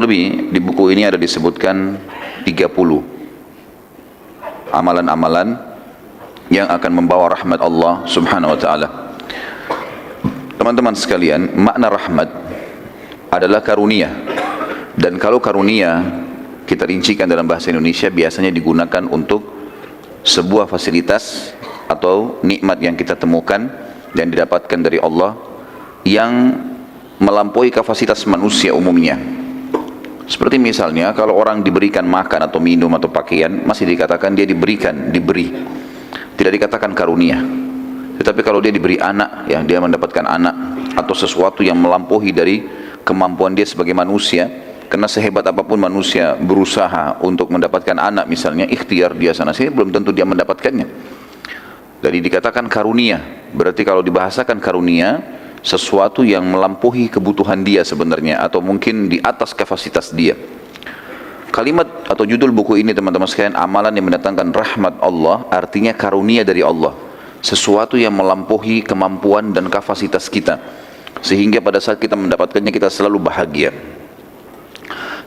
kurang lebih di buku ini ada disebutkan 30 amalan-amalan yang akan membawa rahmat Allah subhanahu wa ta'ala. Teman-teman sekalian, makna rahmat adalah karunia. Dan kalau karunia kita rincikan dalam bahasa Indonesia biasanya digunakan untuk sebuah fasilitas atau nikmat yang kita temukan dan didapatkan dari Allah yang melampaui kapasitas manusia umumnya. Seperti misalnya kalau orang diberikan makan atau minum atau pakaian, masih dikatakan dia diberi. Tidak dikatakan karunia. Tetapi kalau dia diberi anak, ya dia mendapatkan anak atau sesuatu yang melampaui dari kemampuan dia sebagai manusia, karena sehebat apapun manusia berusaha untuk mendapatkan anak misalnya, ikhtiar dia sana sini, belum tentu dia mendapatkannya. Jadi dikatakan karunia. Berarti kalau dibahasakan karunia, sesuatu yang melampaui kebutuhan dia sebenarnya, atau mungkin di atas kapasitas dia. Kalimat atau judul buku ini teman-teman sekalian, amalan yang mendatangkan rahmat Allah, artinya karunia dari Allah, sesuatu yang melampaui kemampuan dan kapasitas kita, sehingga pada saat kita mendapatkannya kita selalu bahagia.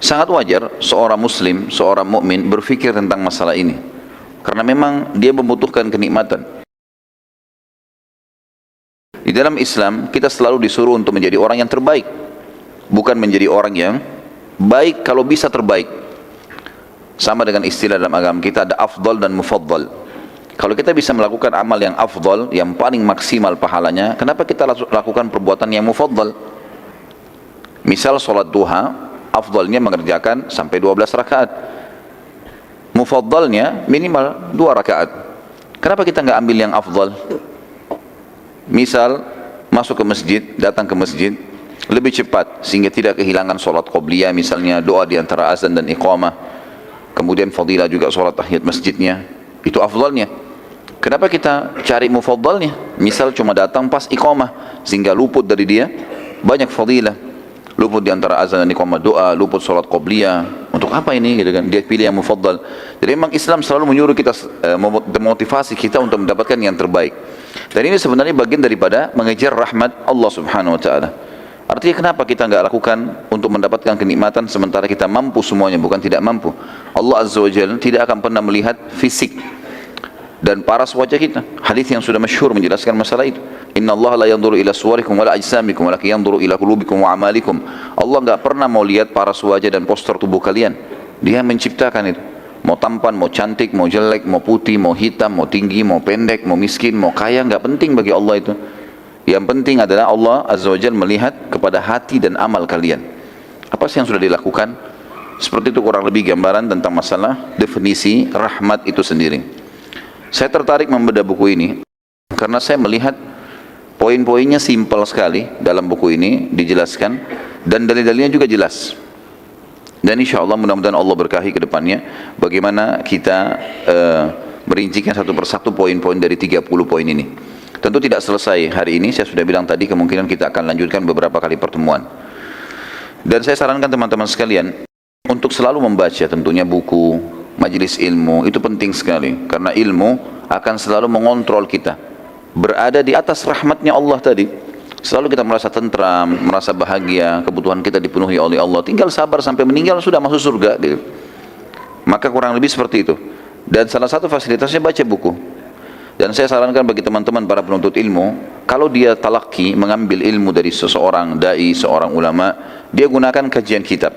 Sangat wajar seorang muslim, seorang mukmin berpikir tentang masalah ini, karena memang dia membutuhkan kenikmatan. Di dalam Islam kita selalu disuruh untuk menjadi orang yang terbaik, bukan menjadi orang yang baik, kalau bisa terbaik. Sama dengan istilah dalam agama kita ada afdal dan mufaddal. Kalau kita bisa melakukan amal yang afdal, yang paling maksimal pahalanya, kenapa kita lakukan perbuatan yang mufaddal? Misal sholat duha, afdalnya mengerjakan sampai 12 rakaat, mufaddalnya minimal 2 rakaat. Kenapa kita nggak ambil yang afdal? Misal masuk ke masjid, datang ke masjid lebih cepat sehingga tidak kehilangan sholat qobliyah, misalnya doa di antara azan dan iqamah, kemudian fadilah juga sholat tahiyat masjidnya, itu afdalnya. Kenapa kita cari mufaddalnya? Misal cuma datang pas iqamah sehingga luput dari dia banyak fadilah, luput di antara azan dan iqamah, doa, luput sholat qobliyah. Untuk apa ini gitu kan? Dia pilih yang mufaddal. Jadi memang Islam selalu menyuruh kita, memotivasi kita untuk mendapatkan yang terbaik. Dan ini sebenarnya bagian daripada mengejar rahmat Allah subhanahu wa ta'ala. Artinya kenapa kita enggak lakukan untuk mendapatkan kenikmatan sementara kita mampu semuanya? Bukan tidak mampu. Allah azza wa jalla tidak akan pernah melihat fisik dan paras wajah kita. Hadis yang sudah masyhur menjelaskan masalah itu. Inna Allah la yanzuru ila suwarikum wala ajsamikum walakin yanzuru ila qulubikum wa amalikum. Allah enggak pernah mau lihat paras wajah dan postur tubuh kalian. Dia menciptakan itu. Mau tampan, mau cantik, mau jelek, mau putih, mau hitam, mau tinggi, mau pendek, mau miskin, mau kaya, enggak penting bagi Allah itu. Yang penting adalah Allah azza wa jalla melihat kepada hati dan amal kalian. Apa sih yang sudah dilakukan? Seperti itu kurang lebih gambaran tentang masalah definisi rahmat itu sendiri. Saya tertarik membedah buku ini karena saya melihat poin-poinnya simpel sekali dalam buku ini dijelaskan, dan dalil-dalilnya juga jelas. Dan insya Allah mudah-mudahan Allah berkahi ke depannya bagaimana kita merincikan satu persatu poin-poin dari 30 poin ini. Tentu tidak selesai hari ini, saya sudah bilang tadi kemungkinan kita akan lanjutkan beberapa kali pertemuan. Dan saya sarankan teman-teman sekalian untuk selalu membaca tentunya buku, majelis ilmu, itu penting sekali. Karena ilmu akan selalu mengontrol kita, berada di atas rahmatnya Allah tadi. Selalu kita merasa tentram, merasa bahagia, kebutuhan kita dipenuhi oleh Allah. Tinggal sabar sampai meninggal sudah masuk surga. Maka kurang lebih seperti itu. Dan salah satu fasilitasnya baca buku. Dan saya sarankan bagi teman-teman para penuntut ilmu, kalau dia talaki, mengambil ilmu dari seseorang dai, seorang ulama, dia gunakan kajian kitab.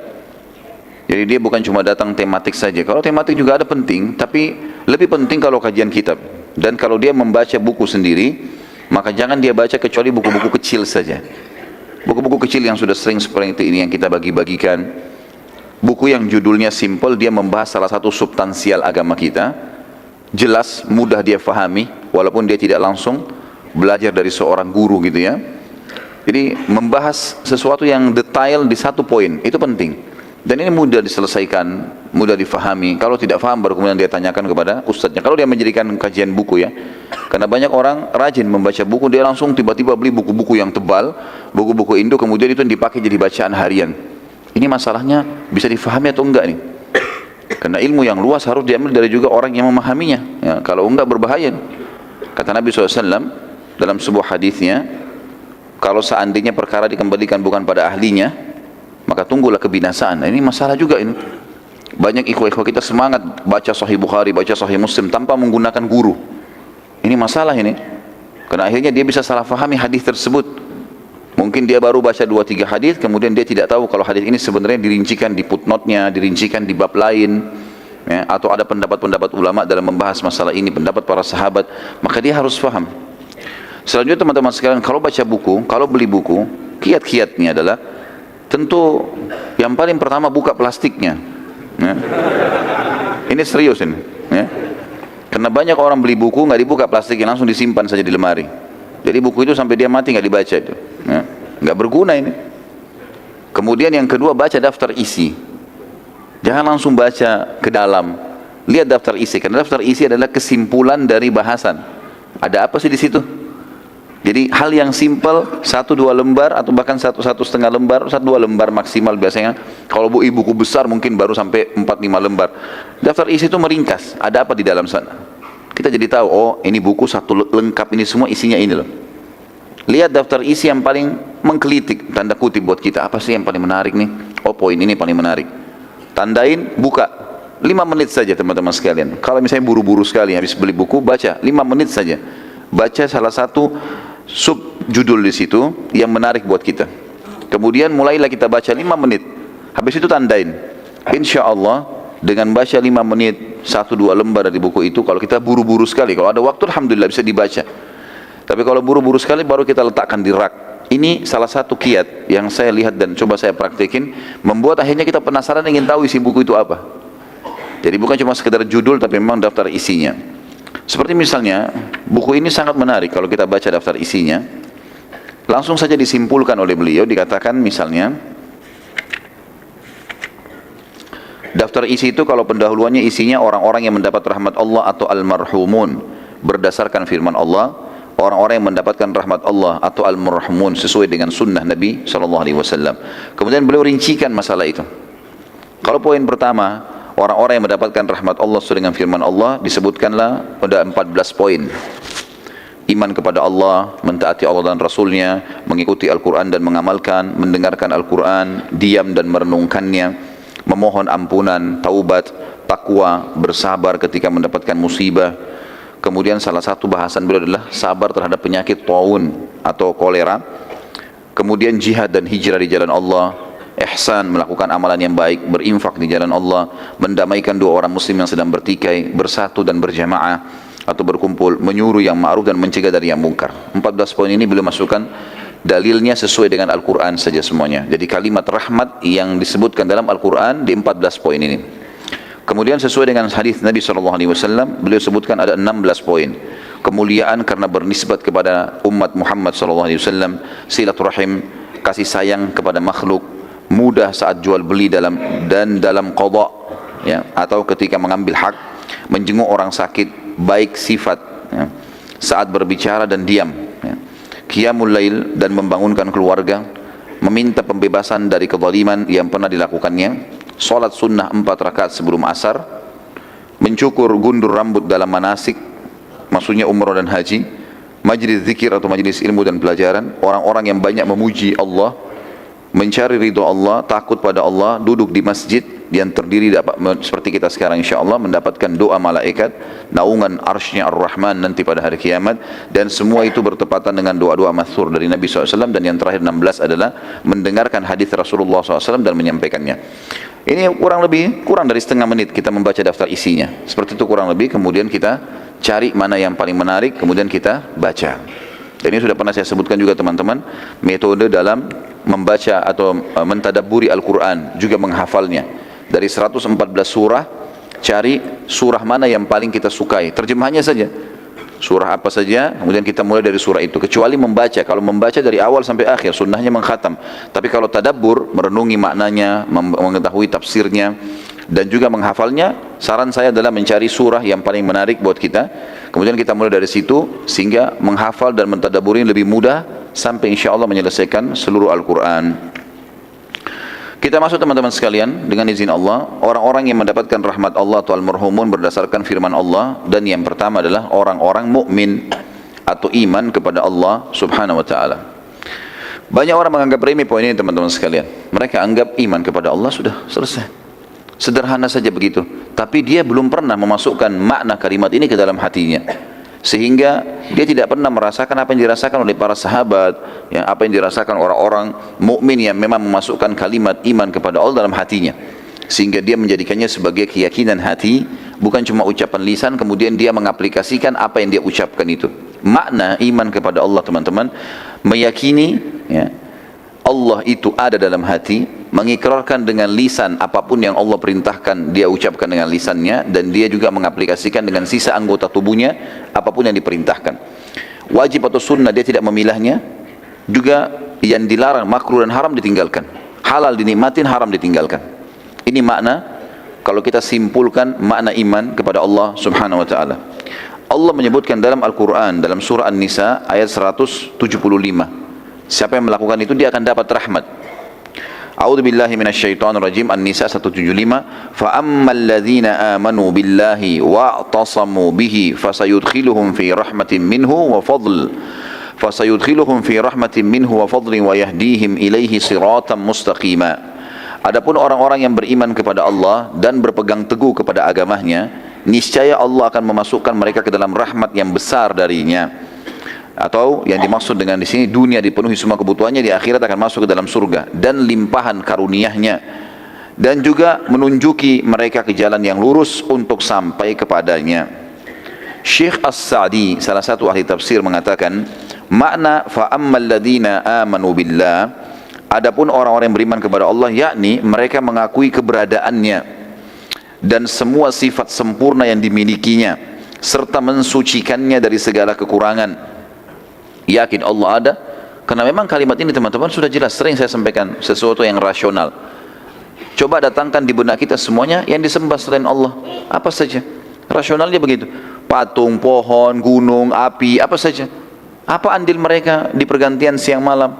Jadi dia bukan cuma datang tematik saja. Kalau tematik juga ada penting, tapi lebih penting kalau kajian kitab. Dan kalau dia membaca buku sendiri, maka jangan dia baca kecuali buku-buku kecil saja. Buku-buku kecil yang sudah sering seperti ini yang kita bagi-bagikan. Buku yang judulnya simple, dia membahas salah satu substansial agama kita. Jelas, mudah dia fahami, walaupun dia tidak langsung belajar dari seorang guru gitu ya. Jadi membahas sesuatu yang detail di satu poin, itu penting. Dan ini mudah diselesaikan, mudah difahami. Kalau tidak faham baru kemudian dia tanyakan kepada ustadznya. Kalau dia menjadikan kajian buku ya. Karena banyak orang rajin membaca buku, dia langsung tiba-tiba beli buku-buku yang tebal, buku-buku Indo, kemudian itu dipakai jadi bacaan harian. Ini masalahnya bisa difahami atau enggak nih? Karena ilmu yang luas harus diambil dari juga orang yang memahaminya. Ya, kalau enggak berbahaya. Kata Nabi SAW dalam sebuah hadisnya, kalau seandainya perkara dikembalikan bukan pada ahlinya, maka tunggulah kebinasaan. Ini masalah juga ini. Banyak ikhwah-ikhwah kita semangat baca Sahih Bukhari, baca Sahih Muslim tanpa menggunakan guru. Ini masalah ini. Karena akhirnya dia bisa salah fahami hadis tersebut. Mungkin dia baru baca 2-3 hadis, kemudian dia tidak tahu kalau hadis ini sebenarnya dirincikan di footnote-nya, dirincikan di bab lain, ya, atau ada pendapat-pendapat ulama dalam membahas masalah ini, pendapat para sahabat, maka dia harus faham. Selanjutnya teman-teman sekalian, kalau baca buku, kalau beli buku, kiat-kiatnya adalah tentu yang paling pertama buka plastiknya. Ya. Ini serius ini. Ya. Karena banyak orang beli buku nggak dibuka plastiknya, langsung disimpan saja di lemari. Jadi buku itu sampai dia mati nggak dibaca itu. Ya. Nggak berguna ini. Kemudian yang kedua, baca daftar isi. Jangan langsung baca ke dalam. Lihat daftar isi, karena daftar isi adalah kesimpulan dari bahasan. Ada apa sih di situ? Jadi hal yang simple, 1-2 lembar atau bahkan 1-1,5 lembar, 1-2 lembar maksimal biasanya. Kalau buku besar mungkin baru sampai 4-5 lembar. Daftar isi itu meringkas, ada apa di dalam sana. Kita jadi tahu, oh ini buku satu lengkap, ini semua isinya ini loh. Lihat daftar isi yang paling menggelitik, tanda kutip buat kita, apa sih yang paling menarik nih? Oh poin ini paling menarik. Tandain, buka. 5 menit saja teman-teman sekalian. Kalau misalnya buru-buru sekali habis beli buku, baca 5 menit saja. Baca salah satu sub judul di situ yang menarik buat kita. Kemudian mulailah kita baca 5 menit. Habis itu tandain. Insya Allah dengan baca 5 menit 1-2 lembar dari buku itu, kalau kita buru-buru sekali, kalau ada waktu alhamdulillah bisa dibaca. Tapi kalau buru-buru sekali baru kita letakkan di rak. Ini salah satu kiat yang saya lihat dan coba saya praktekin, membuat akhirnya kita penasaran ingin tahu isi buku itu apa. Jadi bukan cuma sekedar judul, tapi memang daftar isinya. Seperti misalnya, buku ini sangat menarik kalau kita baca daftar isinya. Langsung saja disimpulkan oleh beliau, dikatakan misalnya, daftar isi itu kalau pendahuluannya isinya orang-orang yang mendapat rahmat Allah atau almarhumun berdasarkan firman Allah, orang-orang yang mendapatkan rahmat Allah atau almarhumun sesuai dengan sunnah Nabi SAW. Kemudian beliau rincikan masalah itu. Kalau poin pertama, orang-orang yang mendapatkan rahmat Allah sesuai dengan firman Allah, disebutkanlah pada 14 poin. Iman kepada Allah, mentaati Allah dan Rasulnya, mengikuti Al-Quran dan mengamalkan, mendengarkan Al-Quran, diam dan merenungkannya, memohon ampunan, taubat, takwa, bersabar ketika mendapatkan musibah. Kemudian salah satu bahasan beliau adalah sabar terhadap penyakit taun atau kolera. Kemudian jihad dan hijrah di jalan Allah, ihsan, melakukan amalan yang baik, berinfak di jalan Allah, mendamaikan dua orang muslim yang sedang bertikai, bersatu dan berjamaah atau berkumpul, menyuruh yang ma'ruf dan mencegah dari yang mungkar. 14 poin ini beliau masukkan dalilnya sesuai dengan Al-Quran saja semuanya. Jadi kalimat rahmat yang disebutkan dalam Al-Quran di 14 poin ini. Kemudian sesuai dengan hadis Nabi SAW, beliau sebutkan ada 16 poin. Kemuliaan karena bernisbat kepada umat Muhammad SAW, silaturahim, kasih sayang kepada makhluk, mudah saat jual beli dalam qada, ya, atau ketika mengambil hak, menjenguk orang sakit, baik sifat, ya, saat berbicara dan diam, ya, qiyamul lail dan membangunkan keluarga, meminta pembebasan dari kezaliman yang pernah dilakukannya, salat sunnah 4 rakaat sebelum asar, mencukur gundur rambut dalam manasik, maksudnya umrah dan haji, majlis zikir atau majlis ilmu dan pelajaran, orang-orang yang banyak memuji Allah, mencari ridho Allah, takut pada Allah, duduk di masjid yang terdiri dapat seperti kita sekarang insyaAllah mendapatkan doa malaikat, naungan arsy-Nya Ar-Rahman nanti pada hari kiamat, dan semua itu bertepatan dengan doa-doa mathur dari Nabi SAW. Dan yang terakhir 16 adalah mendengarkan hadis Rasulullah SAW dan menyampaikannya. Ini kurang dari setengah menit kita membaca daftar isinya, seperti itu kurang lebih. Kemudian kita cari mana yang paling menarik, kemudian kita baca. Dan ini sudah pernah saya sebutkan juga teman-teman, metode dalam membaca atau mentadabburi Al-Quran, juga menghafalnya. Dari 114 surah, cari surah mana yang paling kita sukai, terjemahannya saja, surah apa saja, kemudian kita mulai dari surah itu. Kecuali membaca, kalau membaca dari awal sampai akhir, sunnahnya mengkhatam. Tapi kalau tadabbur, merenungi maknanya, mengetahui tafsirnya, dan juga menghafalnya, saran saya adalah mencari surah yang paling menarik buat kita. Kemudian kita mulai dari situ, sehingga menghafal dan mentadabburi lebih mudah, sampai insya Allah menyelesaikan seluruh Al-Quran. Kita masuk teman-teman sekalian, dengan izin Allah, orang-orang yang mendapatkan rahmat Allah atau al-marhumun berdasarkan firman Allah. Dan yang pertama adalah orang-orang mukmin atau iman kepada Allah subhanahu wa ta'ala. Banyak orang menganggap remeh poin ini teman-teman sekalian. Mereka anggap iman kepada Allah sudah selesai. Sederhana saja begitu. Tapi dia belum pernah memasukkan makna kalimat ini ke dalam hatinya. Sehingga dia tidak pernah merasakan apa yang dirasakan oleh para sahabat, ya, apa yang dirasakan orang-orang mukmin yang memang memasukkan kalimat iman kepada Allah dalam hatinya. Sehingga dia menjadikannya sebagai keyakinan hati, bukan cuma ucapan lisan kemudian dia mengaplikasikan apa yang dia ucapkan itu. Makna iman kepada Allah teman-teman, meyakini, ya, Allah itu ada dalam hati, mengikrarkan dengan lisan apapun yang Allah perintahkan dia ucapkan dengan lisannya, dan dia juga mengaplikasikan dengan sisa anggota tubuhnya apapun yang diperintahkan. Wajib atau sunnah dia tidak memilahnya, juga yang dilarang makruh dan haram ditinggalkan, halal dinikmatin, haram ditinggalkan. Ini makna kalau kita simpulkan makna iman kepada Allah Subhanahu wa taala. Allah menyebutkan dalam Al-Qur'an dalam surah An-Nisa ayat 175, siapa yang melakukan itu dia akan dapat rahmat. A'udzubillahi minasyaitonirrajim. An-Nisa 175. Fa ammal ladzina amanu billahi wa i'tasamu bihi fasayudkhiluhum fi rahmatin minhu wa fadl. Fasayudkhiluhum fi rahmatin minhu wa fadlin wa yahdihim ilaihi siratan mustaqima. Adapun orang-orang yang beriman kepada Allah dan berpegang teguh kepada agamanya, niscaya Allah akan memasukkan mereka ke dalam rahmat yang besar darinya. Atau yang dimaksud dengan di sini, dunia dipenuhi semua kebutuhannya, di akhirat akan masuk ke dalam surga dan limpahan karunia-Nya, dan juga menunjuki mereka ke jalan yang lurus untuk sampai kepadanya. Syekh As-Sa'di, salah satu ahli tafsir, mengatakan makna fa ammal ladzina amanu billah, adapun orang-orang yang beriman kepada Allah, yakni mereka mengakui keberadaannya dan semua sifat sempurna yang dimilikinya serta mensucikannya dari segala kekurangan. Yakin Allah ada, karena memang kalimat ini teman-teman sudah jelas, sering saya sampaikan, sesuatu yang rasional. Coba datangkan di benak kita semuanya yang disembah selain Allah, apa saja rasionalnya begitu. Patung, pohon, gunung, api, apa saja. Apa andil mereka di pergantian siang malam?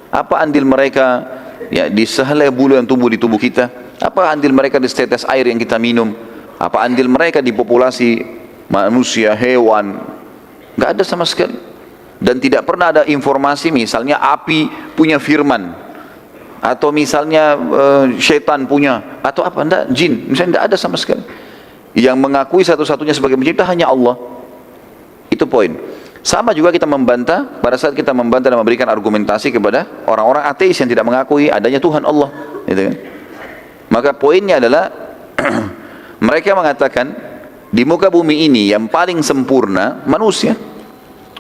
Apa andil mereka, ya, di sehelai bulu yang tumbuh di tubuh kita? Apa andil mereka di setetes air yang kita minum? Apa andil mereka di populasi manusia, hewan? Gak ada sama sekali. Dan tidak pernah ada informasi misalnya api punya firman, atau misalnya syaitan punya, atau apa, enggak, jin misalnya, tidak ada sama sekali. Yang mengakui satu-satunya sebagai pencipta hanya Allah. Itu poin. Sama juga kita membantah, pada saat kita membantah dan memberikan argumentasi kepada orang-orang ateis yang tidak mengakui adanya Tuhan Allah, gitu kan? Maka poinnya adalah mereka mengatakan di muka bumi ini yang paling sempurna manusia.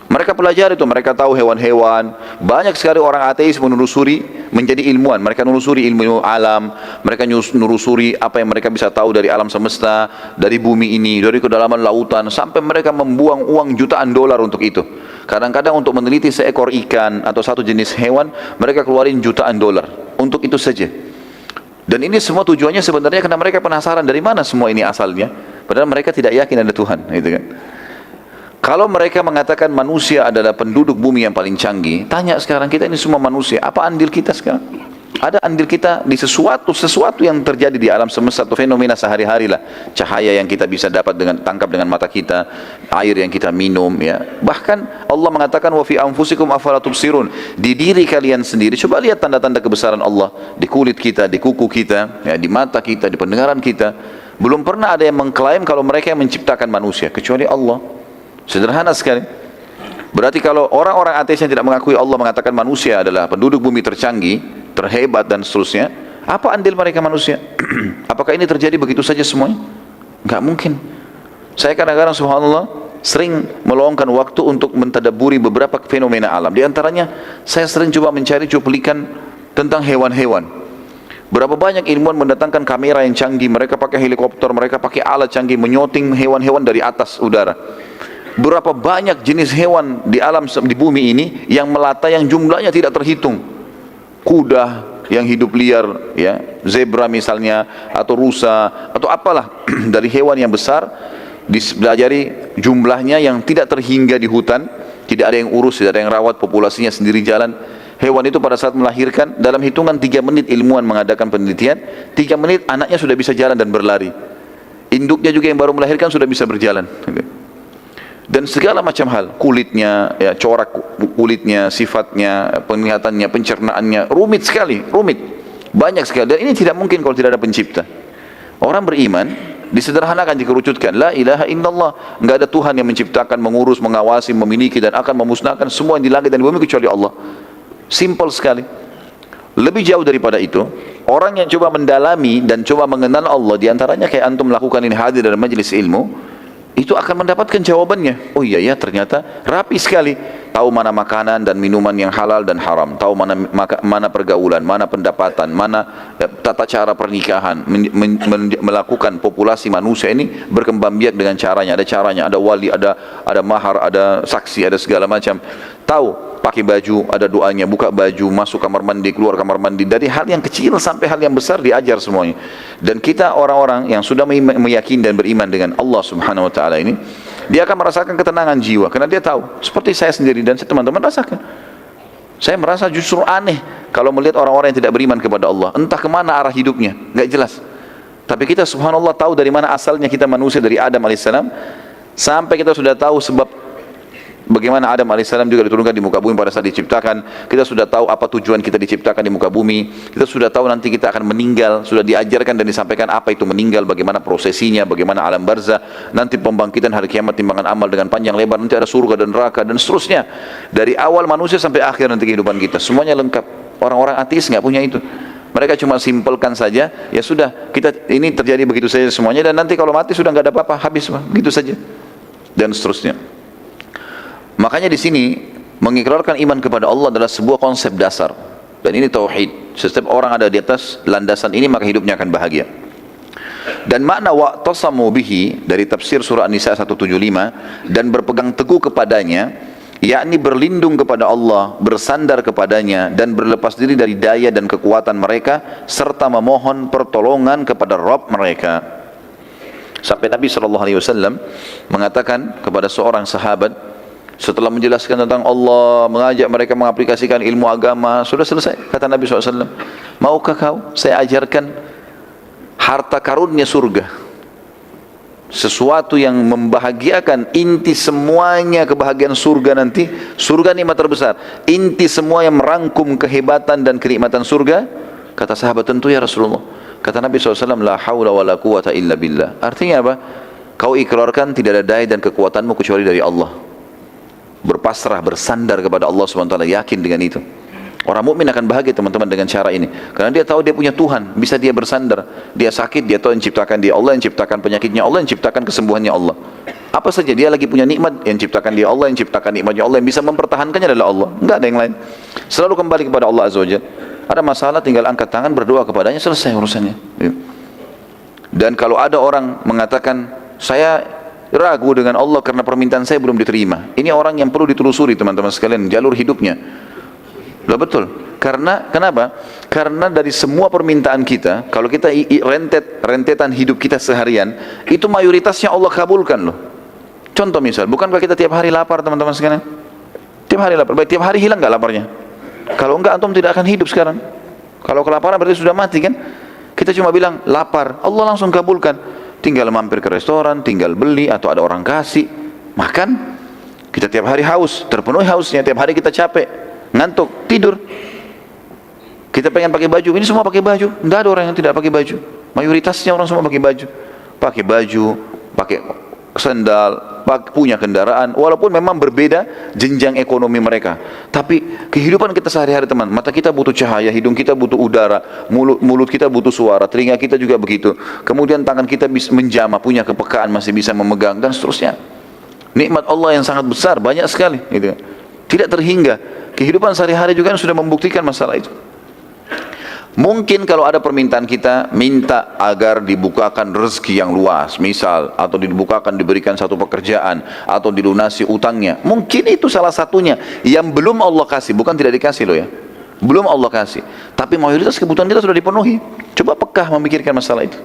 Mereka pelajari itu, mereka tahu hewan-hewan. Banyak sekali orang ateis menelusuri menjadi ilmuwan. Mereka menelusuri ilmu alam, mereka menelusuri apa yang mereka bisa tahu dari alam semesta, dari bumi ini, dari kedalaman lautan, sampai mereka membuang uang jutaan dolar untuk itu. Kadang-kadang untuk meneliti seekor ikan atau satu jenis hewan, mereka keluarin jutaan dolar untuk itu saja. Dan ini semua tujuannya sebenarnya karena mereka penasaran dari mana semua ini asalnya, padahal mereka tidak yakin ada Tuhan, gitu kan. Kalau mereka mengatakan manusia adalah penduduk bumi yang paling canggih, tanya sekarang, kita ini semua manusia, apa andil kita sekarang? Ada andil kita di sesuatu yang terjadi di alam semesta atau fenomena sehari-hari lah. Cahaya yang kita bisa dapat dengan tangkap dengan mata kita, air yang kita minum, ya. Bahkan Allah mengatakan wa fi anfusikum afala tubsirun, di diri kalian sendiri coba lihat tanda-tanda kebesaran Allah di kulit kita, di kuku kita, ya, di mata kita, di pendengaran kita. Belum pernah ada yang mengklaim kalau mereka yang menciptakan manusia kecuali Allah. Sederhana sekali. Berarti kalau orang-orang ateis yang tidak mengakui Allah mengatakan manusia adalah penduduk bumi tercanggih, terhebat dan seterusnya, apa andil mereka manusia? Apakah ini terjadi begitu saja semuanya? Enggak mungkin. Saya kadang-kadang subhanallah sering meluangkan waktu untuk mentadabburi beberapa fenomena alam. Di antaranya saya sering coba mencari cuplikan tentang hewan-hewan. Berapa banyak ilmuwan mendatangkan kamera yang canggih, mereka pakai helikopter, mereka pakai alat canggih menyotting hewan-hewan dari atas udara. Berapa banyak jenis hewan di alam, di bumi ini yang melata, yang jumlahnya tidak terhitung. Kuda yang hidup liar, ya, zebra misalnya, atau rusa, atau apalah dari hewan yang besar, dipelajari jumlahnya yang tidak terhingga di hutan, tidak ada yang urus, tidak ada yang rawat, populasinya sendiri jalan. Hewan itu pada saat melahirkan, dalam hitungan 3 menit ilmuwan mengadakan penelitian, 3 menit anaknya sudah bisa jalan dan berlari. Induknya juga yang baru melahirkan sudah bisa berjalan. Dan segala macam hal, kulitnya, ya, corak kulitnya, sifatnya, penglihatannya, pencernaannya, rumit sekali, rumit. Banyak sekali. Dan ini tidak mungkin kalau tidak ada pencipta. Orang beriman, disederhanakan, dikerucutkan. La ilaha illallah. Enggak ada Tuhan yang menciptakan, mengurus, mengawasi, memiliki, dan akan memusnahkan semua yang di langit dan di bumi kecuali Allah. Simple sekali. Lebih jauh daripada itu, orang yang coba mendalami dan coba mengenal Allah, diantaranya kayak antum melakukan ini, hadir dalam majelis ilmu, itu akan mendapatkan jawabannya. Oh iya ya, ternyata rapi sekali. Tahu mana makanan dan minuman yang halal dan haram, tahu mana pergaulan, mana pendapatan, mana tata cara pernikahan, melakukan populasi manusia ini berkembang biak dengan caranya. Ada caranya, ada wali, ada mahar, ada saksi, ada segala macam. Tahu pakai baju, ada doanya, buka baju, masuk kamar mandi, keluar kamar mandi. Dari hal yang kecil sampai hal yang besar diajar semuanya. Dan kita orang-orang yang sudah meyakini dan beriman dengan Allah Subhanahu wa taala ini, dia akan merasakan ketenangan jiwa karena dia tahu. Seperti saya sendiri dan teman-teman rasakan. Saya merasa justru aneh kalau melihat orang-orang yang tidak beriman kepada Allah. Entah kemana arah hidupnya, enggak jelas. Tapi kita subhanallah tahu dari mana asalnya kita manusia, dari Adam alaihissalam. Sampai kita sudah tahu sebab bagaimana Adam alaihissalam juga diturunkan di muka bumi pada saat diciptakan. Kita sudah tahu apa tujuan kita diciptakan di muka bumi. Kita sudah tahu nanti kita akan meninggal. Sudah diajarkan dan disampaikan apa itu meninggal, bagaimana prosesinya, bagaimana alam barzah, nanti pembangkitan hari kiamat, timbangan amal dengan panjang lebar, nanti ada surga dan neraka dan seterusnya. Dari awal manusia sampai akhir nanti kehidupan kita, semuanya lengkap. Orang-orang ateis nggak punya itu. Mereka cuma simpelkan saja, ya sudah, kita ini terjadi begitu saja semuanya, dan nanti kalau mati sudah nggak ada apa-apa, habis, begitu saja, dan seterusnya. Makanya di sini mengikrarkan iman kepada Allah adalah sebuah konsep dasar, dan ini tauhid. Setiap orang ada di atas landasan ini maka hidupnya akan bahagia. Dan makna wa'tasamu bihi dari tafsir surah An-Nisa 175, dan berpegang teguh kepadanya, yakni berlindung kepada Allah, bersandar kepadanya, dan berlepas diri dari daya dan kekuatan mereka, serta memohon pertolongan kepada Rabb mereka. Sampai Nabi SAW mengatakan kepada seorang sahabat, setelah menjelaskan tentang Allah, mengajak mereka mengaplikasikan ilmu agama, sudah selesai. Kata Nabi SAW, maukah kau saya ajarkan harta karunnya surga, sesuatu yang membahagiakan, inti semuanya kebahagiaan surga nanti. Surga nikmat terbesar, inti semua yang merangkum kehebatan dan kenikmatan surga. Kata sahabat, tentu ya Rasulullah. Kata Nabi SAW, la hawla wa la quwata illa billah. Artinya apa? Kau ikrarkan tidak ada daya dan kekuatanmu kecuali dari Allah. Berpasrah, bersandar kepada Allah SWT, yakin dengan itu. Orang mukmin akan bahagia teman-teman dengan cara ini, karena dia tahu dia punya Tuhan, bisa dia bersandar. Dia sakit, dia tahu yang ciptakan dia Allah, yang ciptakan penyakitnya Allah, yang ciptakan kesembuhannya Allah. Apa saja dia lagi punya nikmat, yang ciptakan dia Allah, yang ciptakan nikmatnya Allah, yang bisa mempertahankannya adalah Allah, enggak ada yang lain. Selalu kembali kepada Allah Azza wa Jalla. Ada masalah tinggal angkat tangan, berdoa kepadanya, selesai urusannya. Dan kalau ada orang mengatakan saya ragu dengan Allah karena permintaan saya belum diterima, ini orang yang perlu ditelusuri teman-teman sekalian, jalur hidupnya. Loh betul, karena kenapa? Karena dari semua permintaan kita, kalau kita rentetan hidup kita seharian, itu mayoritasnya Allah kabulkan loh. Contoh misal, bukankah kita tiap hari lapar teman-teman sekalian? Tiap hari lapar, baik tiap hari hilang nggak laparnya? Kalau enggak antum tidak akan hidup sekarang. Kalau kelaparan berarti sudah mati kan? Kita cuma bilang lapar, Allah langsung kabulkan. Tinggal mampir ke restoran, tinggal beli, atau ada orang kasih makan. Kita tiap hari haus, terpenuhi hausnya. Tiap hari kita capek, ngantuk, tidur. Kita pengen pakai baju, ini semua pakai baju. Tidak ada orang yang tidak pakai baju. Mayoritasnya orang semua pakai baju. Pakai baju, pakai sandal, punya kendaraan. Walaupun memang berbeda jenjang ekonomi mereka, tapi kehidupan kita sehari-hari teman, mata kita butuh cahaya, hidung kita butuh udara, mulut kita butuh suara, telinga kita juga begitu. Kemudian tangan kita bisa menjamah, punya kepekaan, masih bisa memegang, dan seterusnya. Nikmat Allah yang sangat besar, banyak sekali gitu. Tidak terhingga. Kehidupan sehari-hari juga sudah membuktikan masalah itu. Mungkin kalau ada permintaan kita, minta agar dibukakan rezeki yang luas misal, atau dibukakan, diberikan satu pekerjaan, atau dilunasi utangnya, mungkin itu salah satunya yang belum Allah kasih. Bukan tidak dikasih loh ya, belum Allah kasih, tapi mayoritas kebutuhan kita sudah dipenuhi. Coba pekah memikirkan masalah itu.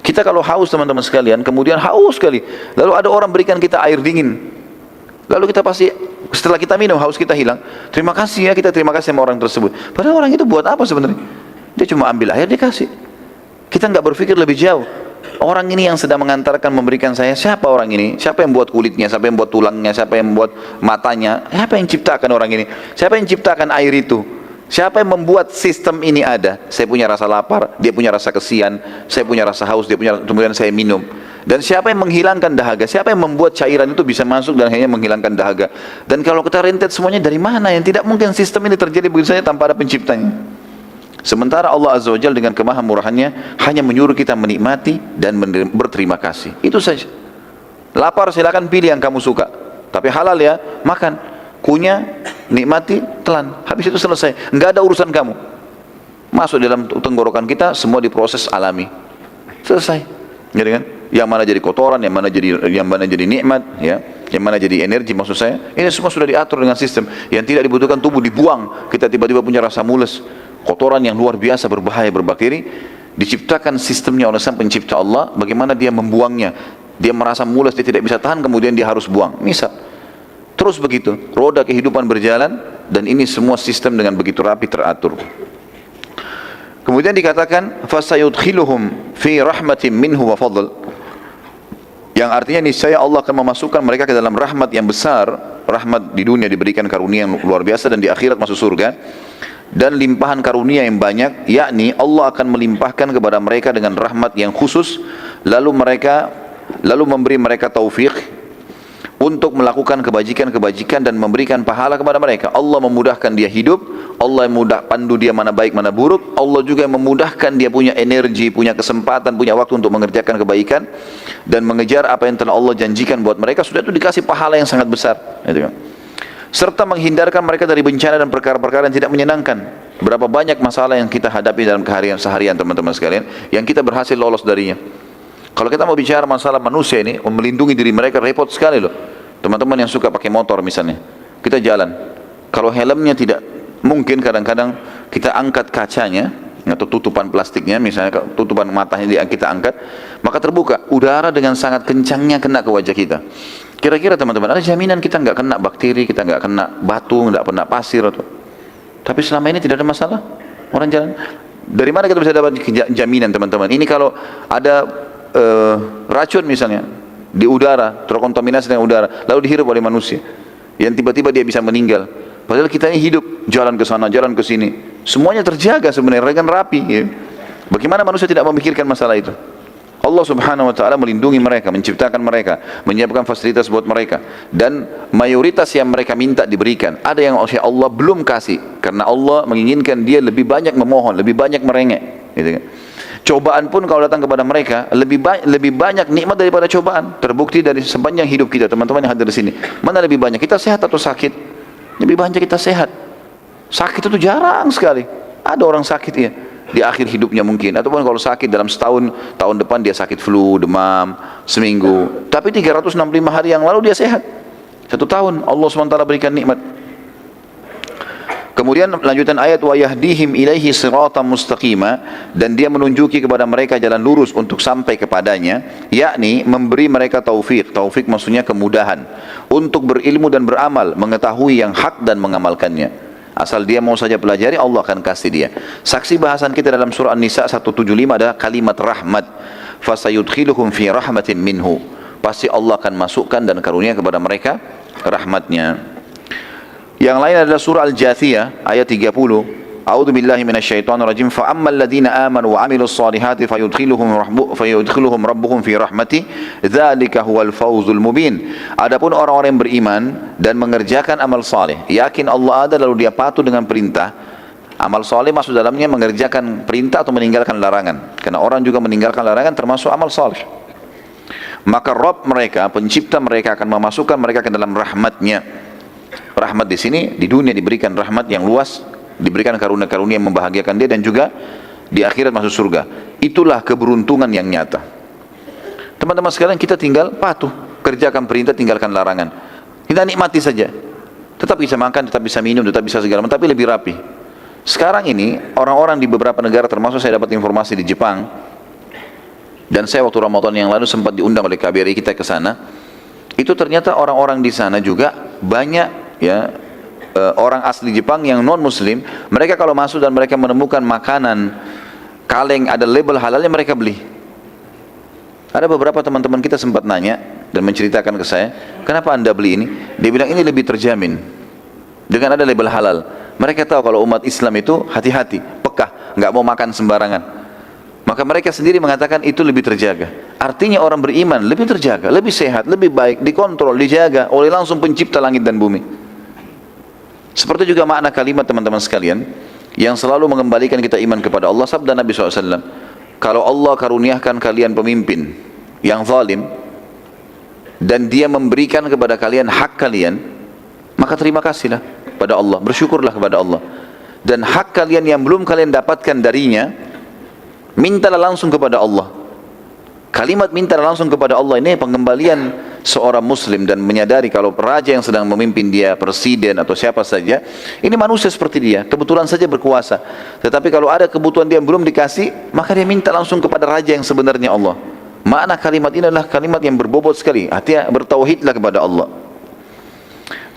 Kita kalau haus teman-teman sekalian, kemudian haus sekali, lalu ada orang berikan kita air dingin, lalu kita pasti setelah kita minum haus kita hilang, terima kasih ya, kita terima kasih sama orang tersebut. Padahal orang itu buat apa sebenarnya? Dia cuma ambil air, dia kasih. Kita nggak berpikir lebih jauh. Orang ini yang sedang mengantarkan memberikan saya, siapa orang ini? Siapa yang buat kulitnya? Siapa yang buat tulangnya? Siapa yang buat matanya? Siapa yang ciptakan orang ini? Siapa yang ciptakan air itu? Siapa yang membuat sistem ini ada? Saya punya rasa lapar, dia punya rasa kesian, saya punya rasa haus, dia punya, kemudian saya minum. Dan siapa yang menghilangkan dahaga? Siapa yang membuat cairan itu bisa masuk dan akhirnya menghilangkan dahaga? Dan kalau kita rentet semuanya dari mana? Yang tidak mungkin sistem ini terjadi begitu saja tanpa ada penciptanya. Sementara Allah Azza wa Jalla dengan kemahamurahannya hanya menyuruh kita menikmati dan berterima kasih. Itu saja. Lapar silakan pilih yang kamu suka. Tapi halal ya, makan. Kunyah, nikmati, telan. Habis itu selesai. Enggak ada urusan kamu. Masuk dalam tenggorokan kita, semua diproses alami. Selesai. Jadi kan? Yang mana jadi kotoran, yang mana jadi nikmat, ya. Yang mana jadi energi maksud saya. Ini semua sudah diatur dengan sistem. Yang tidak dibutuhkan tubuh dibuang. Kita tiba-tiba punya rasa mules. Kotoran yang luar biasa berbahaya, berbakteri. Diciptakan sistemnya oleh Sang Pencipta Allah. Bagaimana dia membuangnya. Dia merasa mules, dia tidak bisa tahan, kemudian dia harus buang. Misal. Terus begitu, roda kehidupan berjalan dan ini semua sistem dengan begitu rapi teratur. Kemudian dikatakan fasayudkhiluhum fi rahmatin minhu wa fadl. Yang artinya niscaya Allah akan memasukkan mereka ke dalam rahmat yang besar, rahmat di dunia diberikan karunia yang luar biasa dan di akhirat masuk surga. Dan limpahan karunia yang banyak, yakni Allah akan melimpahkan kepada mereka dengan rahmat yang khusus, lalu memberi mereka taufik untuk melakukan kebajikan-kebajikan dan memberikan pahala kepada mereka. Allah memudahkan dia hidup, Allah yang pandu dia mana baik mana buruk, Allah juga yang memudahkan dia punya energi, punya kesempatan, punya waktu untuk mengerjakan kebaikan dan mengejar apa yang telah Allah janjikan buat mereka. Sudah itu dikasih pahala yang sangat besar, serta menghindarkan mereka dari bencana dan perkara-perkara yang tidak menyenangkan. Berapa banyak masalah yang kita hadapi dalam seharian teman-teman sekalian, yang kita berhasil lolos darinya. Kalau kita mau bicara masalah manusia ini, melindungi diri mereka repot sekali loh. Teman-teman yang suka pakai motor misalnya, kita jalan. Kalau helmnya tidak, mungkin kadang-kadang kita angkat kacanya atau tutupan plastiknya, misalnya tutupan matanya kita angkat, maka terbuka udara dengan sangat kencangnya kena ke wajah kita. Kira-kira teman-teman, ada jaminan kita nggak kena bakteri, kita nggak kena batu, nggak kena pasir atau? Tapi selama ini tidak ada masalah. Orang jalan. Dari mana kita bisa dapat jaminan teman-teman? Ini kalau ada racun misalnya di udara, terkontaminasi dengan udara, lalu dihirup oleh manusia, yang tiba-tiba dia bisa meninggal. Padahal kita ini hidup, jalan ke sana, jalan ke sini, semuanya terjaga sebenarnya dengan rapi. Ya. Bagaimana manusia tidak memikirkan masalah itu? Allah Subhanahu Wa Taala melindungi mereka, menciptakan mereka, menyiapkan fasilitas buat mereka, dan mayoritas yang mereka minta diberikan. Ada yang Allah belum kasih, karena Allah menginginkan dia lebih banyak memohon, lebih banyak merengek. Gitu kan? Cobaan pun kalau datang kepada mereka lebih banyak nikmat daripada cobaan. Terbukti dari sepanjang hidup kita, teman-teman yang hadir di sini. Mana lebih banyak? Kita sehat atau sakit? Lebih banyak kita sehat. Sakit itu jarang sekali. Ada orang sakit ya di akhir hidupnya mungkin, ataupun kalau sakit dalam setahun, tahun depan dia sakit flu, demam, seminggu. Tapi 365 hari yang lalu dia sehat. 1 tahun Allah SWT berikan nikmat. Kemudian lanjutan ayat wa yahdihim ilaihi siratan mustaqima, dan dia menunjuki kepada mereka jalan lurus untuk sampai kepadanya, yakni memberi mereka taufik. Taufik maksudnya kemudahan untuk berilmu dan beramal, mengetahui yang hak dan mengamalkannya. Asal dia mau saja pelajari, Allah akan kasih dia. Saksi bahasan kita dalam surah An-Nisa 175 adalah kalimat rahmat. Fasayudkhiluhum fi rahmatin minhu. Pasti Allah akan masukkan dan karunia kepada mereka rahmatnya. Yang lain adalah surah Al-Jathiyah ayat 30. A'udzu billahi minasyaitonir rajim. Fa ammal ladzina amanu wa 'amilus solihati fayudkhiluhum rabbuhum fi rahmati dzalika huwal fawzul mubin. Adapun orang-orang yang beriman dan mengerjakan amal saleh, yakin Allah ada lalu dia patuh dengan perintah. Amal saleh masuk dalamnya mengerjakan perintah atau meninggalkan larangan. Karena orang juga meninggalkan larangan termasuk amal saleh. Maka Rabb mereka, pencipta mereka akan memasukkan mereka ke dalam rahmatnya. Rahmat di sini di dunia diberikan rahmat yang luas, diberikan karunia-karunia yang membahagiakan dia, dan juga di akhirat masuk surga. Itulah keberuntungan yang nyata. Teman-teman sekalian, kita tinggal patuh, kerjakan perintah, tinggalkan larangan. Kita nikmati saja. Tetap bisa makan, tetap bisa minum, tetap bisa segala macam, tapi lebih rapi. Sekarang ini orang-orang di beberapa negara, termasuk saya dapat informasi di Jepang, dan saya waktu Ramadan yang lalu sempat diundang oleh KBRI kita ke sana. Itu ternyata orang-orang di sana juga banyak ya orang asli Jepang yang non muslim. Mereka kalau masuk dan mereka menemukan makanan kaleng ada label halalnya, mereka beli. Ada beberapa teman-teman kita sempat nanya dan menceritakan ke saya, kenapa anda beli ini? Dia bilang ini lebih terjamin dengan ada label halal. Mereka tahu kalau umat Islam itu hati-hati, pekah, nggak mau makan sembarangan. Maka mereka sendiri mengatakan itu lebih terjaga. Artinya orang beriman lebih terjaga, lebih sehat, lebih baik, dikontrol, dijaga oleh langsung pencipta langit dan bumi. Seperti juga makna kalimat teman-teman sekalian yang selalu mengembalikan kita iman kepada Allah. Sabda Nabi SAW, kalau Allah karuniakan kalian pemimpin yang zalim dan dia memberikan kepada kalian hak kalian, maka terima kasihlah pada Allah, bersyukurlah kepada Allah. Dan hak kalian yang belum kalian dapatkan darinya, mintalah langsung kepada Allah. Kalimat mintalah langsung kepada Allah ini pengembalian seorang muslim dan menyadari kalau raja yang sedang memimpin dia, presiden atau siapa saja, ini manusia seperti dia, kebetulan saja berkuasa. Tetapi kalau ada kebutuhan dia yang belum dikasih, maka dia minta langsung kepada raja yang sebenarnya Allah. Makna kalimat ini adalah kalimat yang berbobot sekali. Artinya bertauhidlah kepada Allah.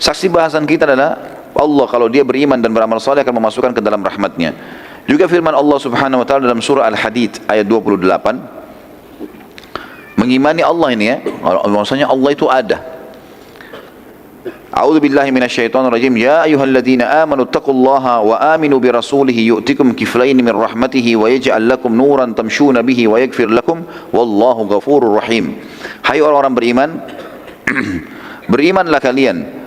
Saksi bahasan kita adalah Allah kalau dia beriman dan beramal saleh akan memasukkan ke dalam rahmatnya. Juga firman Allah Subhanahu wa taala dalam surah Al-Hadid ayat 28, mengimani Allah ini ya, maksudnya Allah itu ada. A'udzu billahi minasyaitonir rajim. Ya ayyuhalladzina amanu taqullaha wa aminu bi rasulih yu'tikum kiflayn min rahmatihi wa yaj'al lakum nuran tamshuna bihi wa yaghfir lakum wallahu ghafurur rahim. Hai orang-orang beriman, berimanlah kalian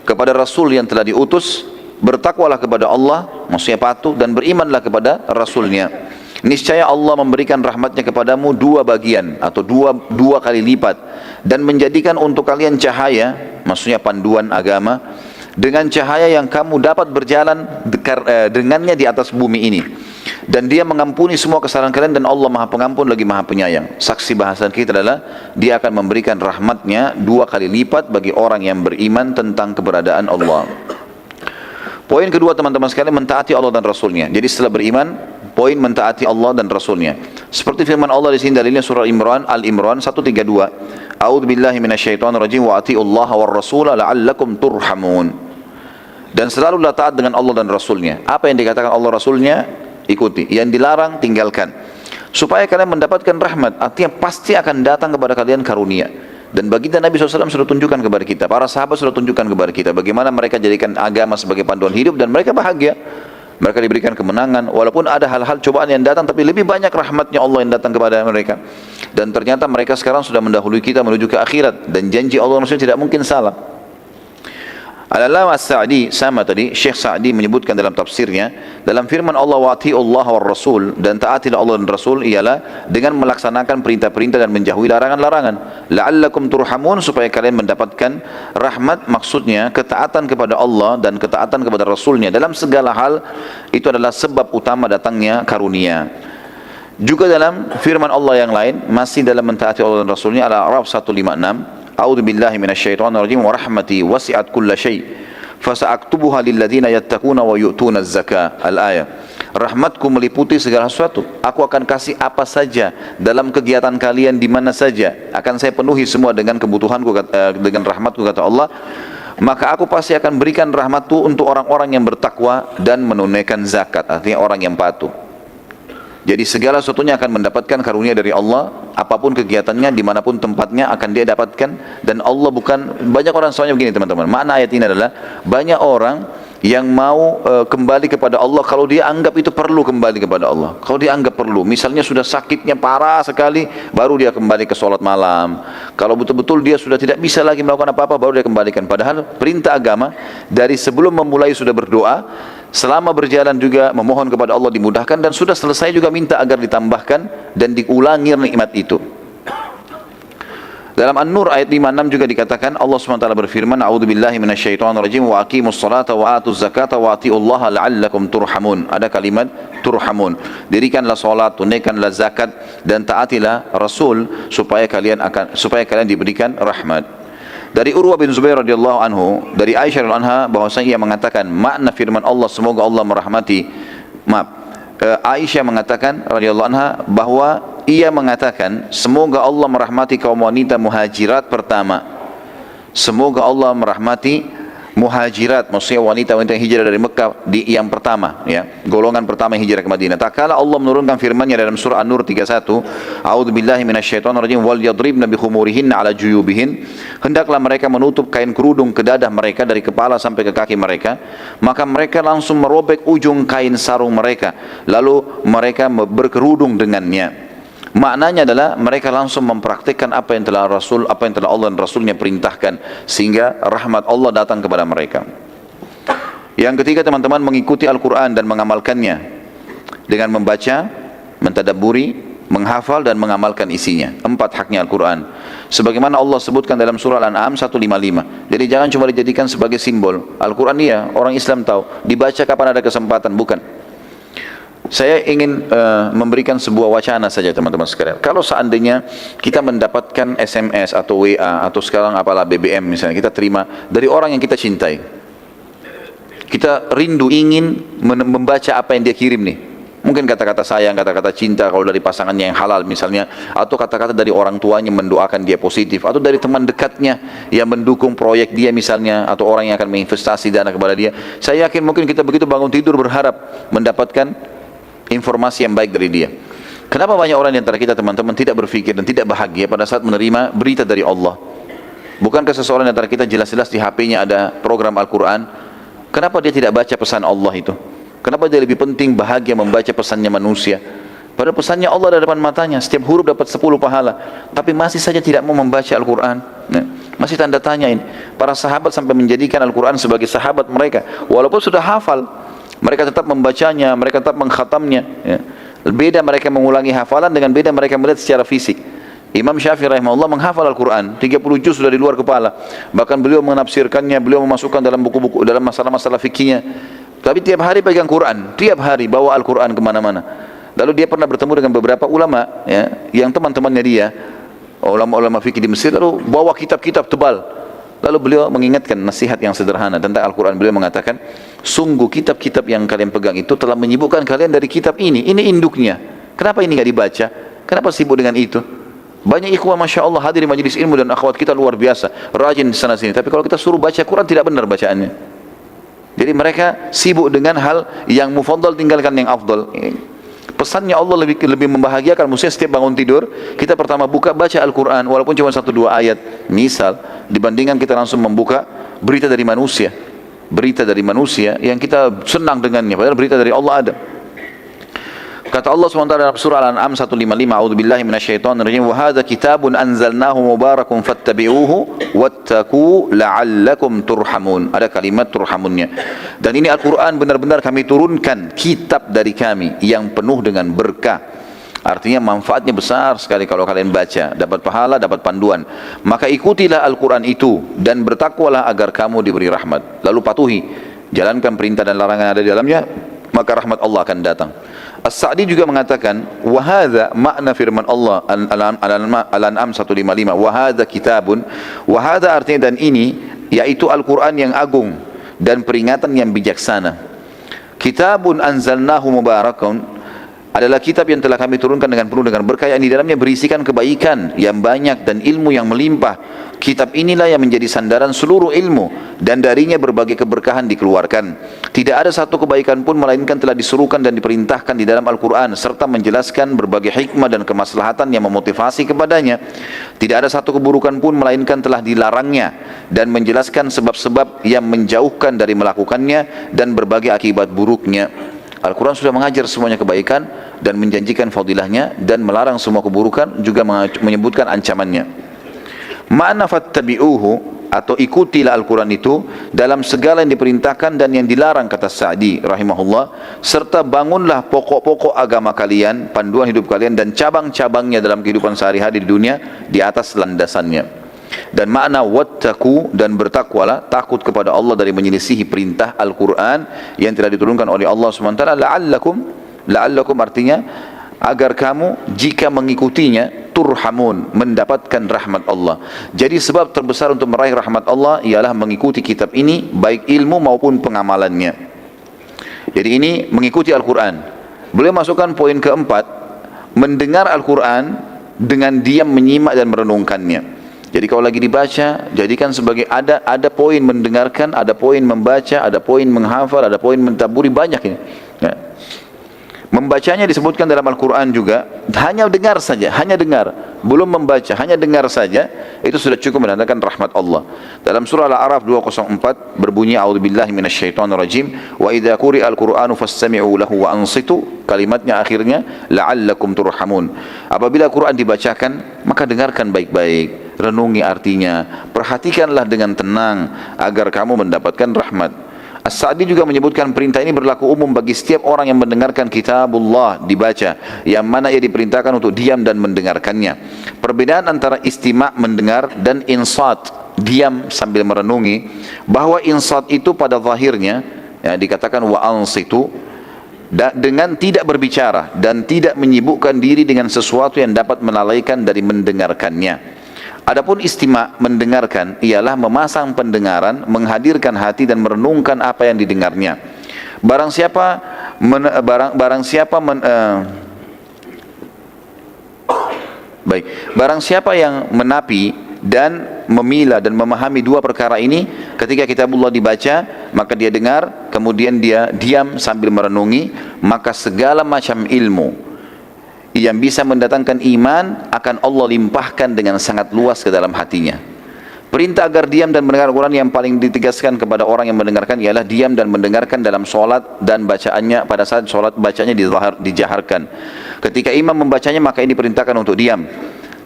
kepada Rasul yang telah diutus, bertakwalah kepada Allah, maksudnya patuh, dan berimanlah kepada Rasulnya. Niscaya Allah memberikan rahmatnya kepadamu dua bagian atau dua kali lipat, dan menjadikan untuk kalian cahaya, maksudnya panduan agama, dengan cahaya yang kamu dapat berjalan dengannya di atas bumi ini. Dan dia mengampuni semua kesalahan kalian, dan Allah maha pengampun lagi maha penyayang. Saksi bahasan kita adalah dia akan memberikan rahmatnya dua kali lipat bagi orang yang beriman tentang keberadaan Allah. Poin kedua teman-teman sekalian, mentaati Allah dan Rasulnya. Jadi setelah beriman, poin mentaati Allah dan Rasulnya. Seperti firman Allah di sini dalilnya surah Al-Imran 132. A'udzu billahi minasyaitonir rajim wa atiullaha war rasula la'allakum turhamun. Dan selalulah taat dengan Allah dan Rasulnya. Apa yang dikatakan Allah Rasulnya, ikuti. Yang dilarang, tinggalkan. Supaya kalian mendapatkan rahmat. Artinya pasti akan datang kepada kalian karunia. Dan baginda Nabi SAW sudah tunjukkan kepada kita, para sahabat sudah tunjukkan kepada kita bagaimana mereka jadikan agama sebagai panduan hidup, dan mereka bahagia. Mereka diberikan kemenangan, walaupun ada hal-hal cobaan yang datang, tapi lebih banyak rahmatnya Allah yang datang kepada mereka. Dan ternyata mereka sekarang sudah mendahului kita menuju ke akhirat, dan janji Allah maksudnya tidak mungkin salah. Al-Allamah As-Sa'di, sama tadi Syekh Sa'di menyebutkan dalam tafsirnya, dalam firman Allah wa ati'ullah war rasul, dan taatilah Allah dan Rasul, ialah dengan melaksanakan perintah-perintah dan menjauhi larangan-larangan. La'allakum turhamun, supaya kalian mendapatkan rahmat. Maksudnya ketaatan kepada Allah dan ketaatan kepada Rasulnya dalam segala hal itu adalah sebab utama datangnya karunia. Juga dalam firman Allah yang lain, masih dalam mentaati Allah dan Rasulnya, Al-A'raf 156, A'udzu billahi minasyaitonir rajim wa rahmati wasi'at kulla syai' fasa'aktubuha lil ladzina yattaquna wa yu'tuna az-zakah. Al-ayah. Rahmatku meliputi segala sesuatu. Aku akan kasih apa saja dalam kegiatan kalian di mana saja. Akan saya penuhi semua dengan kebutuhanku, dengan rahmatku, kata Allah. Maka aku pasti akan berikan rahmatku untuk orang-orang yang bertakwa dan menunaikan zakat. Artinya orang yang patuh. Jadi segala sesuatunya akan mendapatkan karunia dari Allah, apapun kegiatannya, dimanapun tempatnya akan dia dapatkan. Dan Allah bukan, banyak orang soalnya begini teman-teman, makna ayat ini adalah banyak orang yang mau kembali kepada Allah kalau dia anggap itu perlu kembali kepada Allah. Kalau dia anggap perlu, misalnya sudah sakitnya parah sekali, baru dia kembali ke sholat malam. Kalau betul-betul dia sudah tidak bisa lagi melakukan apa-apa, baru dia kembalikan. Padahal perintah agama dari sebelum memulai sudah berdoa, selama berjalan juga memohon kepada Allah dimudahkan, dan sudah selesai juga minta agar ditambahkan dan diulangi nikmat itu. Dalam An-Nur ayat 56 juga dikatakan, Allah SWT berfirman, A'udzu billahi minasyaitonir rajim wa aqimus salata wa atuz zakata wa atiullaha la'allakum turhamun. Ada kalimat turhamun. Dirikanlah salat, tunaikanlah zakat, dan taatilah Rasul supaya kalian diberikan rahmat. Dari Urwah bin Zubair radhiyallahu anhu, dari Aisyah radhiyallahu anha, bahwasanya ia mengatakan makna firman Allah, semoga Allah merahmati, Aisyah mengatakan radhiyallahu anha bahwa ia mengatakan, semoga Allah merahmati kaum wanita muhajirat pertama. Semoga Allah merahmati muhajirat, maksudnya wanita-wanita yang hijrah dari Mekah yang pertama, ya, golongan pertama yang hijrah ke Madinah. Tak kala Allah menurunkan firman-Nya dalam surah An-Nur 31, A'udzubillahi minasyaitonirrajim, wal yadribna bi khumurihinna ala juyubihin. Hendaklah mereka menutup kain kerudung ke dadah mereka dari kepala sampai ke kaki mereka. Maka mereka langsung merobek ujung kain sarung mereka, lalu mereka berkerudung dengannya. Maknanya adalah mereka langsung mempraktikkan apa yang telah Allah dan Rasulnya perintahkan, sehingga rahmat Allah datang kepada mereka. Yang ketiga, teman-teman, mengikuti Al-Quran dan mengamalkannya dengan membaca, mentadabburi, menghafal dan mengamalkan isinya. 4 haknya Al-Quran, sebagaimana Allah sebutkan dalam surah Al-An'am 155. Jadi jangan cuma dijadikan sebagai simbol. Al-Quran iya, orang Islam tahu, dibaca kapan ada kesempatan, bukan. Saya ingin memberikan sebuah wacana saja, teman-teman sekalian. Kalau seandainya kita mendapatkan SMS atau WA atau sekarang apalah BBM misalnya, kita terima dari orang yang kita cintai, kita rindu ingin membaca apa yang dia kirim nih. Mungkin kata-kata sayang, kata-kata cinta kalau dari pasangannya yang halal misalnya, atau kata-kata dari orang tuanya mendoakan dia positif, atau dari teman dekatnya yang mendukung proyek dia misalnya, atau orang yang akan menginvestasi dana kepada dia. Saya yakin mungkin kita begitu bangun tidur berharap mendapatkan informasi yang baik dari dia. Kenapa banyak orang di antara kita, teman-teman, tidak berpikir dan tidak bahagia pada saat menerima berita dari Allah? Bukankah seseorang di antara kita jelas-jelas di HP-nya ada program Al-Quran? Kenapa dia tidak baca pesan Allah itu? Kenapa dia lebih penting bahagia membaca pesannya manusia? Padahal pesannya Allah ada depan matanya, setiap huruf dapat 10 pahala, tapi masih saja tidak mau membaca Al-Quran. Nah, masih tanda tanya ini. Para sahabat sampai menjadikan Al-Quran sebagai sahabat mereka, walaupun sudah hafal, mereka tetap membacanya, mereka tetap mengkhatamnya, ya. Beda mereka mengulangi hafalan dengan beda mereka melihat secara fisik. Imam Syafi'i rahimahullah menghafal Al-Quran 30 juz sudah di luar kepala, bahkan beliau menafsirkannya, beliau memasukkan dalam buku-buku, dalam masalah-masalah fikihnya. Tapi tiap hari pegang Quran, tiap hari bawa Al-Quran kemana-mana. Lalu dia pernah bertemu dengan beberapa ulama, ya, yang teman-temannya dia, ulama-ulama fikih di Mesir, lalu bawa kitab-kitab tebal. Lalu beliau mengingatkan nasihat yang sederhana tentang Al-Quran. Beliau mengatakan, sungguh kitab-kitab yang kalian pegang itu telah menyibukkan kalian dari kitab ini induknya. Kenapa ini nggak dibaca? Kenapa sibuk dengan itu? Banyak ikhwah Masya Allah hadir di majelis ilmu dan akhwat kita luar biasa, rajin di sana sini. Tapi kalau kita suruh baca Quran tidak benar bacaannya. Jadi mereka sibuk dengan hal yang mufaddal, tinggalkan yang afdal. Pesannya Allah lebih membahagiakan. Maksudnya setiap bangun tidur kita pertama buka baca Al-Quran, walaupun cuma 1-2 ayat misal, dibandingkan kita langsung membuka berita dari manusia yang kita senang dengannya, padahal berita dari Allah ada. Kata Allah SWT dalam surah Al-An'am 155, A'udzubillahi minasyaitonirrajim, wa hadza kitabun anzalnahu mubarakun fattabi'uhu wattaqu la'allakum turhamun. Ada kalimat turhamunnya. Dan ini Al-Quran benar-benar kami turunkan, kitab dari kami yang penuh dengan berkah. Artinya manfaatnya besar sekali kalau kalian baca, dapat pahala, dapat panduan. Maka ikutilah Al-Quran itu dan bertakwalah agar kamu diberi rahmat. Lalu patuhi, jalankan perintah dan larangan yang ada di dalamnya, maka rahmat Allah akan datang. As-Sa'di juga mengatakan, wa hadza makna firman Allah Al-An'am 155, wa hadza kitabun, wa hadza artinya dan ini, yaitu Al-Quran yang agung dan peringatan yang bijaksana. Kitabun anzalnahu mubarakun adalah kitab yang telah kami turunkan dengan penuh dengan berkah, yang di dalamnya berisikan kebaikan yang banyak dan ilmu yang melimpah. Kitab inilah yang menjadi sandaran seluruh ilmu, dan darinya berbagai keberkahan dikeluarkan. Tidak ada satu kebaikan pun melainkan telah disuruhkan dan diperintahkan di dalam Al-Quran, serta menjelaskan berbagai hikmah dan kemaslahatan yang memotivasi kepadanya. Tidak ada satu keburukan pun melainkan telah dilarangnya, dan menjelaskan sebab-sebab yang menjauhkan dari melakukannya dan berbagai akibat buruknya. Al-Quran sudah mengajar semuanya kebaikan dan menjanjikan fadilahnya, dan melarang semua keburukan, juga menyebutkan ancamannya. Makna fattabi'uhu atau ikutilah Al-Quran itu dalam segala yang diperintahkan dan yang dilarang, kata Sa'di rahimahullah, serta bangunlah pokok-pokok agama kalian, panduan hidup kalian dan cabang-cabangnya dalam kehidupan sehari-hari di dunia di atas landasannya. Dan makna wattaqu, dan bertakwalah, takut kepada Allah dari menyelisihi perintah Al-Quran yang telah diturunkan oleh Allah SWT. La'allakum artinya agar kamu jika mengikutinya turhamun, mendapatkan rahmat Allah. Jadi sebab terbesar untuk meraih rahmat Allah ialah mengikuti kitab ini, baik ilmu maupun pengamalannya. Jadi ini mengikuti Al-Quran. Beliau masukkan poin keempat, mendengar Al-Quran dengan diam menyimak dan merenungkannya. Jadi kalau lagi dibaca, jadikan sebagai ada poin mendengarkan, ada poin membaca, ada poin menghafal, ada poin mentaburi, banyak ini. Ya. Membacanya disebutkan dalam Al-Quran juga, hanya dengar saja, hanya dengar, belum membaca, hanya dengar saja, itu sudah cukup menandakan rahmat Allah. Dalam surah Al-A'raf 204 berbunyi, A'udzubillahi minasyaitonirrajim, wa idza quri'al Qur'anu fastami'u lahu wa ansitu, kalimatnya akhirnya, la'allakum turhamun. Apabila Quran dibacakan, maka dengarkan baik-baik, renungi artinya, perhatikanlah dengan tenang, agar kamu mendapatkan rahmat. As-Sa'di juga menyebutkan perintah ini berlaku umum bagi setiap orang yang mendengarkan kitabullah dibaca, yang mana ia diperintahkan untuk diam dan mendengarkannya. Perbedaan antara istima' mendengar dan insat, diam sambil merenungi, bahwa insat itu pada zahirnya ya, dikatakan wa ansitu, dengan tidak berbicara dan tidak menyibukkan diri dengan sesuatu yang dapat melalaikan dari mendengarkannya. Adapun istima' mendengarkan ialah memasang pendengaran, menghadirkan hati dan merenungkan apa yang didengarnya. Barang siapa yang menapi dan memilah dan memahami dua perkara ini, ketika kitabullah dibaca, maka dia dengar, kemudian dia diam sambil merenungi, maka segala macam ilmu yang bisa mendatangkan iman akan Allah limpahkan dengan sangat luas ke dalam hatinya. Perintah agar diam dan mendengar Al-Quran yang paling ditegaskan kepada orang yang mendengarkan ialah diam dan mendengarkan dalam solat dan bacaannya. Pada saat solat bacanya dijaharkan. Ketika imam membacanya maka ini diperintahkan untuk diam.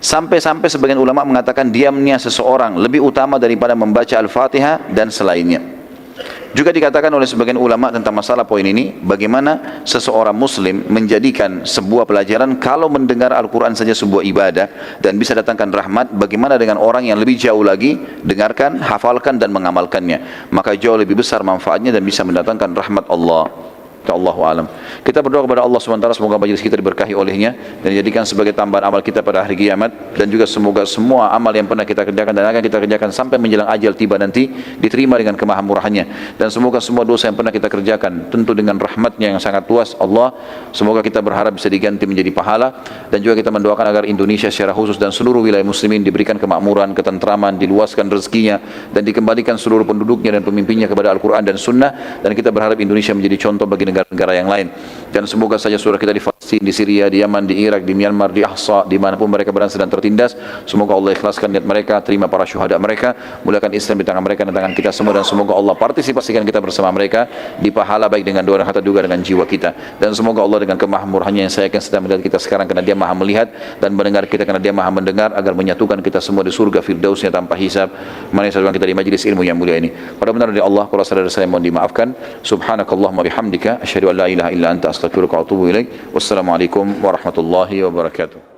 Sampai-sampai sebagian ulama mengatakan diamnya seseorang lebih utama daripada membaca Al-Fatihah dan selainnya. Juga dikatakan oleh sebagian ulama tentang masalah poin ini, bagaimana seseorang muslim menjadikan sebuah pelajaran, kalau mendengar Al-Quran saja sebuah ibadah dan bisa datangkan rahmat, bagaimana dengan orang yang lebih jauh lagi, dengarkan, hafalkan dan mengamalkannya, maka jauh lebih besar manfaatnya dan bisa mendatangkan rahmat Allah. Allahu alam. Kita berdoa kepada Allah SWT, semoga majelis kita diberkahi olehnya dan dijadikan sebagai tambahan amal kita pada hari kiamat, dan juga semoga semua amal yang pernah kita kerjakan dan akan kita kerjakan sampai menjelang ajal tiba nanti diterima dengan kemahamurahannya, dan semoga semua dosa yang pernah kita kerjakan tentu dengan rahmatnya yang sangat luas Allah, semoga kita berharap bisa diganti menjadi pahala. Dan juga kita mendoakan agar Indonesia secara khusus dan seluruh wilayah muslimin diberikan kemakmuran, ketentraman, diluaskan rezekinya dan dikembalikan seluruh penduduknya dan pemimpinnya kepada Al-Quran dan Sunnah, dan kita berharap Indonesia menjadi contoh bagi negara-negara yang lain. Dan semoga saja saudara kita di Palestina, di Syria, di Yaman, di Irak, di Myanmar, di Ahsa, dimanapun mereka berada sedang tertindas, semoga Allah ikhlaskan niat mereka, terima para syuhada mereka, mulakan Islam di tangan mereka dan tangan kita semua, dan semoga Allah partisipasikan kita bersama mereka di pahala baik dengan doa dan harta juga dengan jiwa kita. Dan semoga Allah dengan kemahamurahannya yang saya yakin sedang melihat kita sekarang, karena dia maha melihat, dan mendengar kita karena dia maha mendengar, agar menyatukan kita semua di surga firdausnya tanpa hisab, mana yang kita di majlis ilmu yang mulia ini. Pada benar dari Allah, kalau saudara saya mohon dimaafkan. Subhanakallahumma bihamdika asyhadu an la ilaha illa anta astaghfiruka wa atubu ilaik. Wassalamualaikum warahmatullahi wabarakatuh.